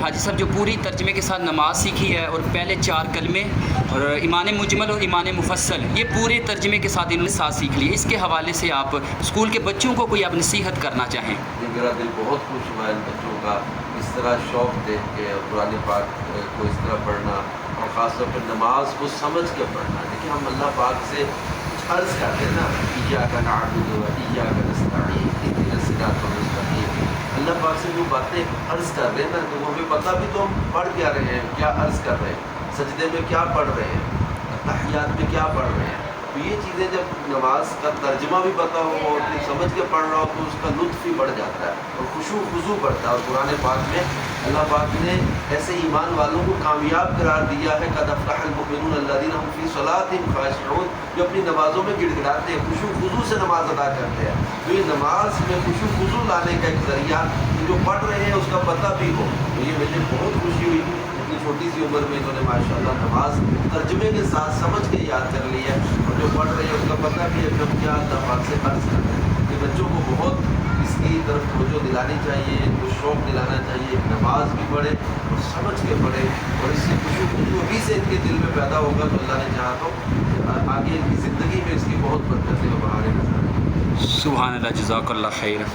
حاجی صاحب جو پوری ترجمے کے ساتھ نماز سیکھی ہے اور پہلے 4 کلمے اور ایمان مجمل اور ایمان مفصل یہ پورے ترجمے کے ساتھ انہوں نے ساتھ سیکھ لی، اس کے حوالے سے آپ اسکول کے بچوں کو کوئی آپ نصیحت کرنا چاہیں؟ میرا دل بہت خوش ہوا ان بچوں کا اس طرح شوق دیکھ کے اور قرآن پاک کو اس طرح پڑھنا اور خاص طور پر نماز کو سمجھ کے پڑھنا۔ دیکھیے ہم اللہ پاک سے عرض کرتے ہیں نا، ایاک نعبد و ایاک نستعین اہدنا الصراط المستقیم، اللہ پاک سے جو باتیں عرض کر رہے ہیں نا تو وہ ہمیں پتہ بھی تو ہم پڑھ کیا رہے ہیں، کیا عرض کر رہے ہیں، سجدے میں کیا پڑھ رہے ہیں، تحیات میں کیا پڑھ رہے ہیں۔ تو یہ چیزیں جب نماز کا ترجمہ بھی پتہ ہو اور پھر سمجھ کے پڑھ رہا ہو تو اس کا لطف بھی بڑھ جاتا ہے اور خشوع خضوع بڑھتا ہے۔ اور قرآن پاک میں اللہ پاک نے ایسے ایمان والوں کو کامیاب قرار دیا ہے، قد افلح المؤمنون الذین هم فی صلاتهم خاشعون، جو اپنی نمازوں میں گڑ گڑاتے ہیں، خشوع خضوع سے نماز ادا کرتے ہیں۔ تو یہ نماز میں خشوع خضوع لانے کا ایک ذریعہ جو پڑھ رہے ہیں اس کا پتہ بھی ہو، تو یہ مجھے بہت خوشی ہوئی۔ اتنی چھوٹی سی عمر میں انہوں نے ماشاءاللہ نماز ترجمے کے ساتھ سمجھ کے یاد کر لی ہے اور جو پڑھ رہے ہیں اس کا پتہ بھی ہے کہ ہم کیا اللہ پاک سے عرض کر رہے ہیں۔ کہ بچوں کو بہت اس کی طرف توجہ دلانی چاہیے، ان کو شوق دلانا چاہیے، نماز بھی پڑھے اور سمجھ کے پڑھے، اور اس سے خشوع خضوع بھی سے ان کے دل میں پیدا ہوگا تو اللہ نے چاہا تو آگے ان کی زندگی میں اس کی بہت برکتیں و بہاریں نظر آئیں گی۔ سبحان اللہ، جزاک اللہ خیر۔